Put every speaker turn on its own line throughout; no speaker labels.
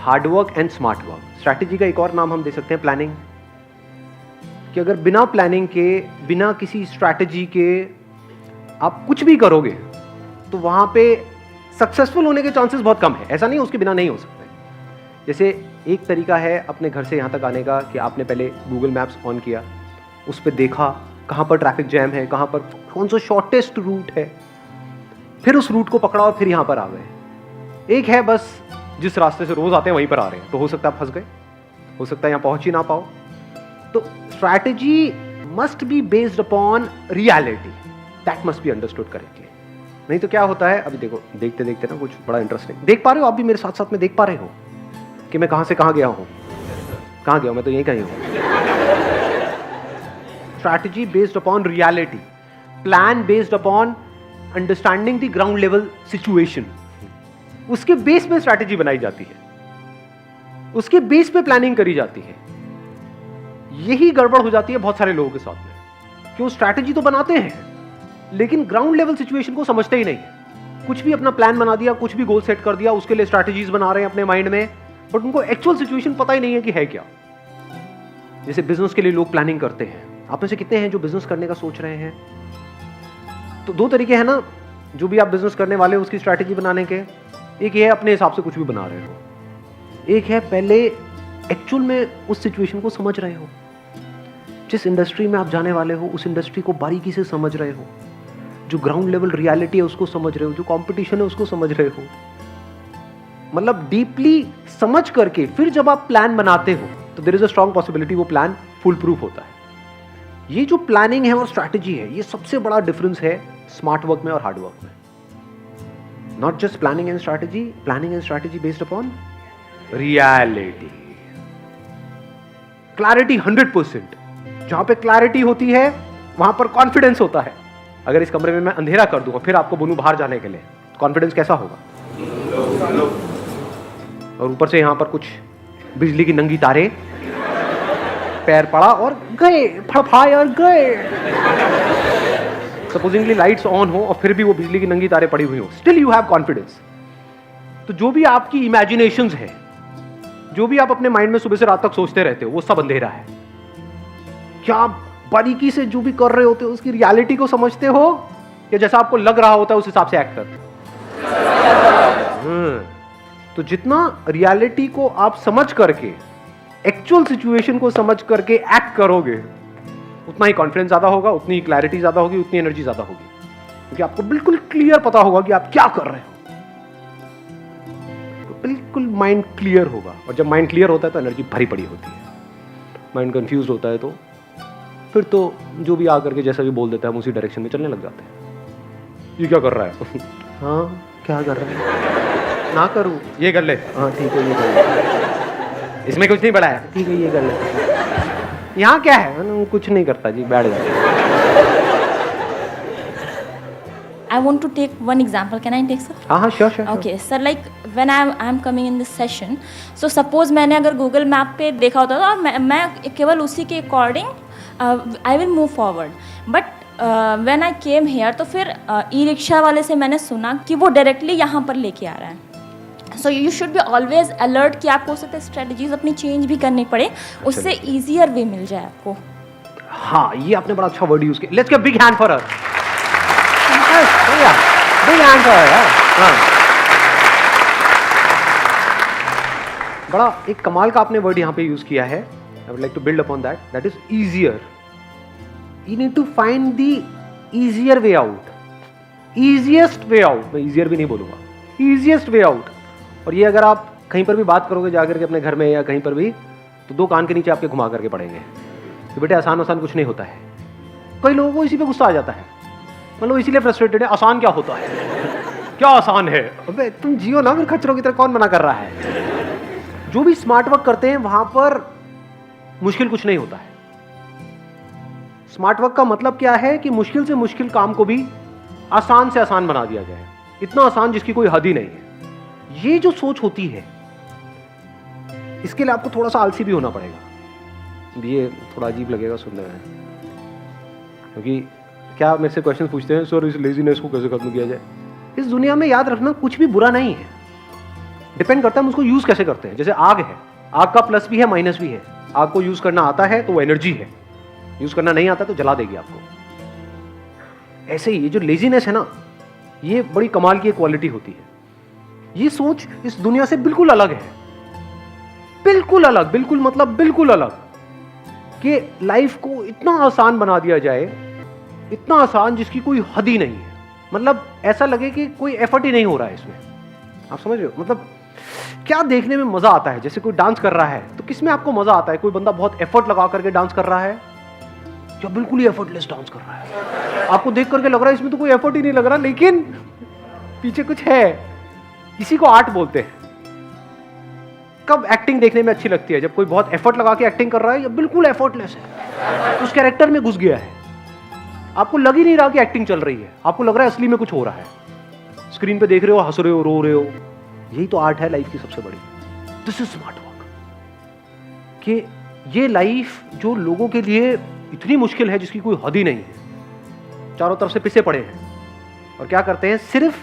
Hard work and smart work. Strategy का एक और नाम हम दे सकते हैं प्लानिंग, कि अगर बिना प्लानिंग के, बिना किसी स्ट्रैटेजी के आप कुछ भी करोगे तो वहां पे सक्सेसफुल होने के चांसेस बहुत कम है। ऐसा नहीं उसके बिना नहीं हो सकते। जैसे एक तरीका है अपने घर से यहाँ तक आने का कि आपने पहले गूगल मैप्स ऑन किया, उस पर देखा कहाँ पर ट्रैफिक जैम है, कहाँ पर कौन सा शॉर्टेस्ट रूट है, फिर उस रूट को पकड़ा और फिर यहाँ पर आ गए। एक है बस जिस रास्ते से रोज आते हैं वहीं पर आ रहे हैं, तो हो सकता है आप फंस गए, हो सकता है यहाँ पहुंच ही ना पाओ। तो strategy must be based upon reality, that must be understood correctly. नहीं तो क्या होता है, अभी देखो देखते देखते ना कुछ बड़ा इंटरेस्टिंग देख पा रहे हो आप भी मेरे साथ साथ में, देख पा रहे हो कि मैं कहां से कहां गया हूं, कहां गया हूं, मैं तो यहीं कहीं हूं। Strategy based upon reality, plan based upon understanding the ground level situation, उसके बेस पे स्ट्रैटेजी बनाई जाती है, उसके बेस पे प्लानिंग करी जाती है। यही गड़बड़ हो जाती है बहुत सारे लोगों के साथ में, कि वो स्ट्रैटेजी तो बनाते हैं लेकिन ग्राउंड लेवल सिचुएशन को समझते ही नहीं है। कुछ भी अपना प्लान बना दिया, कुछ भी गोल सेट कर दिया, उसके लिए स्ट्रैटेजीज बना रहे हैं अपने माइंड में, बट उनको एक्चुअल सिचुएशन पता ही नहीं है कि है क्या। जैसे बिजनेस के लिए लोग प्लानिंग करते हैं, आप में से कितने हैं जो बिजनेस करने का सोच रहे हैं? तो दो तरीके हैं ना, जो भी आप बिजनेस करने वाले हो उसकी स्ट्रैटेजी बनाने के। एक ये है अपने हिसाब से कुछ भी बना रहे हो, एक है पहले एक्चुअल में उस सिचुएशन को समझ रहे हो, जिस इंडस्ट्री में आप जाने वाले हो उस इंडस्ट्री को बारीकी से समझ रहे हो, जो ग्राउंड लेवल रियलिटी है उसको समझ रहे हो, जो कंपटीशन है उसको समझ रहे हो। मतलब डीपली समझ करके फिर जब आप प्लान बनाते हो तो there is a strong possibility वो प्लान फुल प्रूफ होता है। ये जो प्लानिंग है और स्ट्रैटेजी है, ये सबसे बड़ा डिफरेंस है स्मार्ट वर्क में और हार्ड वर्क में। Not just planning and strategy, planning and strategy based upon reality, clarity 100%। जहां पे क्लैरिटी होती है वहां पर कॉन्फिडेंस होता है। अगर इस कमरे में मैं अंधेरा कर दूंगा फिर आपको बोलूं बाहर जाने के लिए, कॉन्फिडेंस कैसा होगा? और ऊपर से यहां पर कुछ बिजली की नंगी तारे, पैर पड़ा और गए, फड़फड़ाए और गए। सपोजिंगली लाइट्स ऑन हो और फिर भी वो बिजली की नंगी तारे पड़ी हुई हो, स्टिल यू हैव कॉन्फिडेंस। तो जो भी आपकी इमेजिनेशंस है, जो भी आप अपने माइंड में सुबह से रात तक सोचते रहते हो, वो सब अंधेरा है। क्या आप बारीकी से जो भी कर रहे होते हो उसकी रियलिटी को समझते हो, या जैसा आपको लग रहा होता है उस हिसाब से एक्ट करते हो? तो जितना रियलिटी को आप समझ करके, एक्चुअल सिचुएशन को समझ करके एक्ट करोगे, उतना ही कॉन्फिडेंस ज्यादा होगा, उतनी ही क्लैरिटी ज्यादा होगी, उतनी एनर्जी ज्यादा होगी, क्योंकि आपको बिल्कुल क्लियर पता होगा कि आप क्या कर रहे हो। तो बिल्कुल माइंड क्लियर होगा, और जब माइंड क्लियर होता है तो एनर्जी भरी पड़ी होती है। माइंड कंफ्यूज होता है तो फिर तो जो भी आकर के जैसा भी बोल देता है हम उसी डायरेक्शन में चलने लग जाते हैं। ये क्या कर रहा है? हाँ क्या कर रहा है? ना करूँ, ये कर ले। हाँ ठीक है, ये कर ले, इसमें कुछ नहीं बड़ा है, ठीक है ये कर ले। यहाँ क्या है? कुछ नहीं करता जी, बैठ जाता।
I want to take one example. Can I take, sir?
हाँ sure.
Okay, sir. Like when I'm coming in this session, so suppose मैंने अगर Google Map पे देखा होता तो मैं केवल उसी के according I will move forward. But when I came here, तो फिर ई-रिक्शा वाले से मैंने सुना कि वो डायरेक्टली यहाँ पर लेके आ रहा है। So you should be always alert कि आपको हो सकता है स्ट्रेटजीज अपनी चेंज भी करनी पड़े, उससे ईजियर वे मिल जाए आपको।
हाँ, ये आपने बड़ा अच्छा वर्ड यूज किया। Let's give big hand for her. Big hand for her. बड़ा एक कमाल का आपने वर्ड यहाँ पे यूज किया है। I would like to build upon that. That is easier. You need to find the easier way out. Easiest way out. मैं easier भी नहीं बोलूँगा, easiest way out. और ये अगर आप कहीं पर भी बात करोगे जाकर के अपने घर में या कहीं पर भी, तो दो कान के नीचे आपके घुमा करके पड़ेंगे तो बेटे आसान कुछ नहीं होता है। कई लोगों को इसी पे गुस्सा आ जाता है, मतलब इसीलिए फ्रस्ट्रेटेड है, आसान क्या होता है? क्या आसान है? अबे तुम जियो ना फिर खच्चरों की तरह, कौन मना कर रहा है? जो भी स्मार्ट वर्क करते हैं वहां पर मुश्किल कुछ नहीं होता है। स्मार्ट वर्क का मतलब क्या है कि मुश्किल से मुश्किल काम को भी आसान से आसान बना दिया जाए, इतना आसान जिसकी कोई हद ही नहीं है। ये जो सोच होती है, इसके लिए आपको थोड़ा सा आलसी भी होना पड़ेगा। ये थोड़ा अजीब लगेगा सुनने में, क्योंकि क्या मेरे से क्वेश्चन पूछते हैं, सर इस लेजीनेस को कैसे खत्म किया जाए? इस दुनिया में याद रखना कुछ भी बुरा नहीं है, डिपेंड करता है हम उसको यूज कैसे करते हैं। जैसे आग है, आग का प्लस भी है माइनस भी है। आग को यूज करना आता है तो वो एनर्जी है, यूज करना नहीं आता तो जला देगी आपको। ऐसे ही ये जो लेजीनेस है ना, ये बड़ी कमाल की एक क्वालिटी होती है। ये सोच इस दुनिया से बिल्कुल अलग है, बिल्कुल अलग, बिल्कुल मतलब बिल्कुल अलग, कि लाइफ को इतना आसान बना दिया जाए, इतना आसान जिसकी कोई हद ही नहीं है। मतलब ऐसा लगे कि कोई एफर्ट ही नहीं हो रहा है इसमें। आप समझ रहे हो? मतलब क्या देखने में मजा आता है। जैसे कोई डांस कर रहा है तो किसमें आपको मजा आता है? कोई बंदा बहुत एफर्ट लगा करके डांस कर रहा है या बिल्कुल ही एफर्टलेस डांस कर रहा है? आपको देख करके लग रहा है इसमें तो कोई एफर्ट ही नहीं लग रहा, लेकिन पीछे कुछ है। इसी को आर्ट बोलते हैं। कब एक्टिंग देखने में अच्छी लगती है? जब कोई बहुत एफर्ट लगा के एक्टिंग कर रहा है या बिल्कुल एफर्टलेस है, उस कैरेक्टर में घुस गया है, आपको लग ही नहीं रहा कि एक्टिंग चल रही है, आपको लग रहा है असली में कुछ हो रहा है। स्क्रीन पे देख रहे हो, हंस रहे हो, रो रहे हो। यही तो आर्ट है लाइफ की सबसे बड़ी। This is smart work. कि ये लाइफ जो लोगों के लिए इतनी मुश्किल है जिसकी कोई हद ही नहीं है, चारों तरफ से पिसे पड़े हैं, और क्या करते हैं, सिर्फ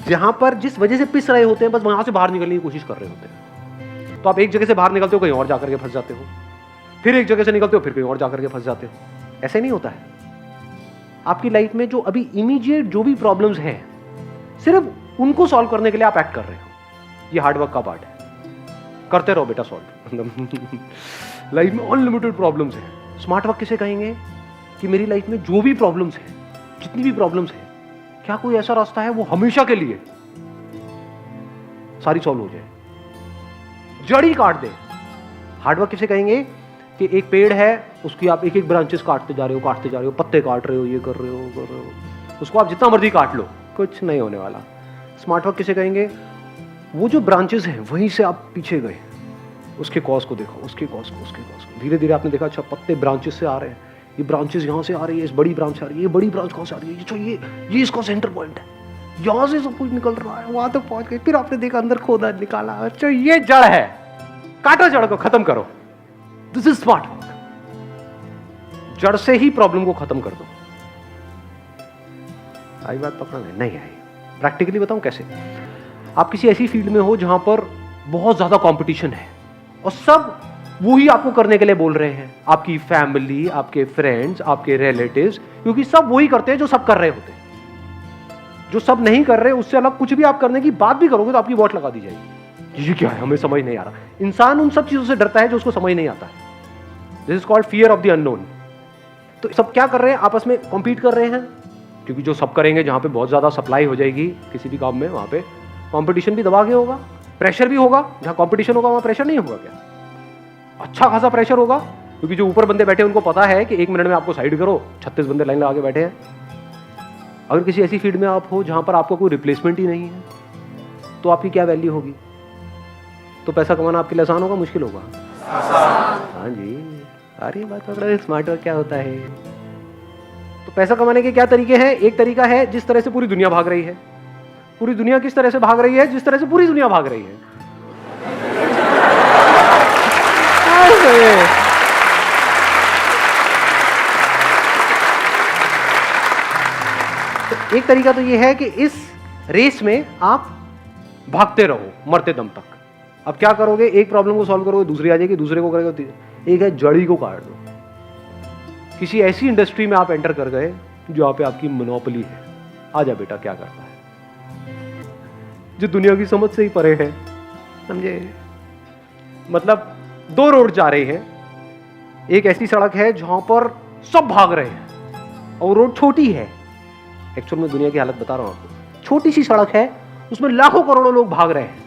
जहां पर जिस वजह से पिस रहे होते हैं बस वहां से बाहर निकलने की कोशिश कर रहे होते हैं। तो आप एक जगह से बाहर निकलते हो, कहीं और जाकर के फंस जाते हो, फिर एक जगह से निकलते हो, फिर कहीं और जाकर के फंस जाते हो। ऐसे नहीं होता है। आपकी लाइफ में जो अभी इमीडिएट जो भी प्रॉब्लम्स हैं, सिर्फ उनको सॉल्व करने के लिए आप एक्ट कर रहे हो। ये हार्डवर्क का पार्ट है। करते रहो बेटा सॉल्व। लाइफ में अनलिमिटेड प्रॉब्लम्स है। स्मार्ट वर्क किसे कहेंगे? कि मेरी लाइफ में जो भी प्रॉब्लम्स है, जितनी भी प्रॉब्लम्स है, क्या कोई ऐसा रास्ता है वो हमेशा के लिए सारी सॉल्व हो जाए, जड़ ही काट दे। हार्डवर्क किसे कहेंगे? कि एक पेड़ है, उसकी आप एक एक ब्रांचेस काटते जा रहे हो, काटते जा रहे हो, पत्ते काट रहे हो, ये कर रहे हो, उसको आप जितना मर्जी काट लो, कुछ नहीं होने वाला। स्मार्ट वर्क किसे कहेंगे? वो जो ब्रांचेस हैं वहीं से आप पीछे गए, उसके कॉज को देखो, उसके कॉज को, उसके कॉज को। धीरे धीरे आपने देखा अच्छा पत्ते ब्रांचेस से आ रहे हैं, ये ब्रांचेस यहाँ से आ रही है, इस बड़ी ब्रांच से आ रही है, ये बड़ी ब्रांच कहाँ से आ रही है, ये इसका सेंटर पॉइंट है, यहाँ से सब कुछ निकल रहा है, वहां तक पहुंच गए। फिर आपने देखा अंदर खोदा, निकाला, अच्छा ये जड़ है, काटो जड़ को, खत्म करो। This is smart work. जड़ से ही प्रॉब्लम को खत्म कर दो। आई बात पकड़ में? नहीं आई। प्रैक्टिकली बताऊं कैसे? आप किसी ऐसी फील्ड में हो जहां पर बहुत ज्यादा कंपटीशन है और सब वही आपको करने के लिए बोल रहे हैं, आपकी फैमिली, आपके फ्रेंड्स, आपके रिलेटिव्स, क्योंकि सब वही करते हैं जो सब कर रहे होते हैं। जो सब नहीं कर रहे उससे अलग कुछ भी आप करने की बात भी करोगे तो आपकी वोट लगा दी जाएगी। ये क्या है, हमें समझ नहीं आ रहा। इंसान उन सब चीजों से डरता है जो उसको समझ नहीं आता है। This is called fear of the unknown. तो सब क्या कर रहे हैं? आपस में कॉम्पीट कर रहे हैं, क्योंकि जो सब करेंगे, जहां पे बहुत ज्यादा सप्लाई हो जाएगी किसी भी काम में, वहां पे कंपटीशन भी दबा के होगा, प्रेशर भी होगा। जहां कंपटीशन होगा वहां प्रेशर नहीं होगा क्या? अच्छा खासा प्रेशर होगा, क्योंकि जो ऊपर बंदे बैठे हैं उनको पता है कि 1 मिनट में आपको साइड करो, 36 बंदे लाइन लगा के बैठे हैं। अगर किसी ऐसी फील्ड में आप हो जहां पर आपको कोई रिप्लेसमेंट ही नहीं है, तो आपकी क्या वैल्यू होगी? तो पैसा कमाना आपके लिए आसान होगा, मुश्किल होगा? हाँ जी, अरे बात पकड़ा। स्मार्ट वर्क क्या होता है? तो पैसा कमाने के क्या तरीके हैं? एक तरीका है जिस तरह से पूरी दुनिया भाग रही है। पूरी दुनिया किस तरह से भाग रही है? जिस तरह से पूरी दुनिया भाग रही है। तो एक तरीका तो यह है कि इस रेस में आप भागते रहो मरते दम तक। अब क्या करोगे? एक प्रॉब्लम को सॉल्व करोगे, दूसरी आ जाएगी, दूसरे को करोगे, एक है जड़ी को काट दो। किसी ऐसी इंडस्ट्री में आप एंटर कर गए जहां पे आपकी मोनोपोली है। आजा बेटा, क्या करता है? जो दुनिया की समझ से ही परे है, समझे? मतलब 2 रोड जा रहे हैं। एक ऐसी सड़क है जहां पर सब भाग रहे हैं और रोड छोटी है। एक्चुअल में दुनिया की हालत बता रहा हूं आपको। छोटी सी सड़क है, उसमें लाखों करोड़ों लोग भाग रहे हैं।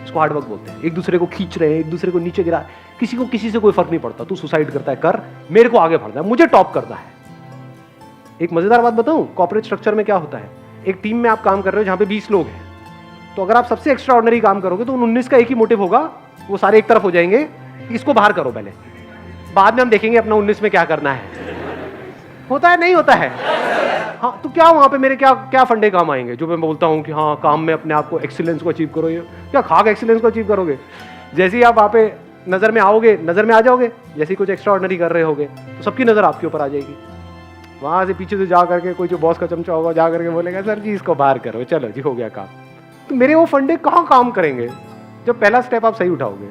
इसको हार्डवर्क बोलते हैं। एक दूसरे को खींच रहे हैं, एक दूसरे को नीचे गिरा। किसी को किसी से कोई फर्क नहीं पड़ता। तू सुसाइड करता है कर, मेरे को आगे बढ़ना है, मुझे टॉप करना है। एक मजेदार बात बताऊं, कॉर्पोरेट स्ट्रक्चर में क्या होता है? एक टीम में आप काम कर रहे हो जहां पे 20 लोग हैं, तो अगर आप सबसे एक्स्ट्रा ऑर्डिनरी काम करोगे तो उन 19 का एक ही मोटिव होगा, वो सारे एक तरफ हो जाएंगे, इसको बाहर करो पहले, बाद में हम देखेंगे अपना 19 में क्या करना है। होता है? नहीं होता है? हाँ, तो क्या वहां पे मेरे क्या फंडे काम आएंगे जो मैं बोलता हूं कि हाँ काम में अपने आप को एक्सीलेंस को अचीव करो। ये क्या खाक एक्सीलेंस को अचीव करोगे? जैसे ही आप वहां पे नजर में आओगे, नजर में आ जाओगे, जैसे ही कुछ एक्स्ट्रा ऑर्डिनरी कर रहे होगे तो सबकी नजर आपके ऊपर आ जाएगी। वहां से पीछे से जा करके कोई जो बॉस का चमचा होगा जा करके बोलेगा सर जी इसको बाहर करो, चलो जी हो गया काम। तो मेरे वो फंडे कहाँ काम करेंगे जब पहला स्टेप आप सही उठाओगे?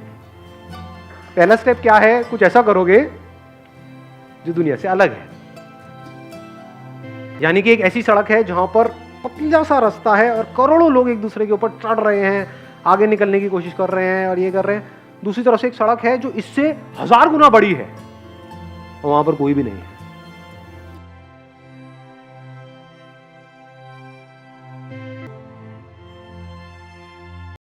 पहला स्टेप क्या है? कुछ ऐसा करोगे जो दुनिया से अलग है। यानी कि एक ऐसी सड़क है जहां पर पतला सा रास्ता है और करोड़ों लोग एक दूसरे के ऊपर चढ़ रहे हैं, आगे निकलने की कोशिश कर रहे हैं और ये कर रहे हैं। दूसरी तरफ से एक सड़क है जो इससे 1000 गुना बड़ी है और वहां पर कोई भी नहीं है।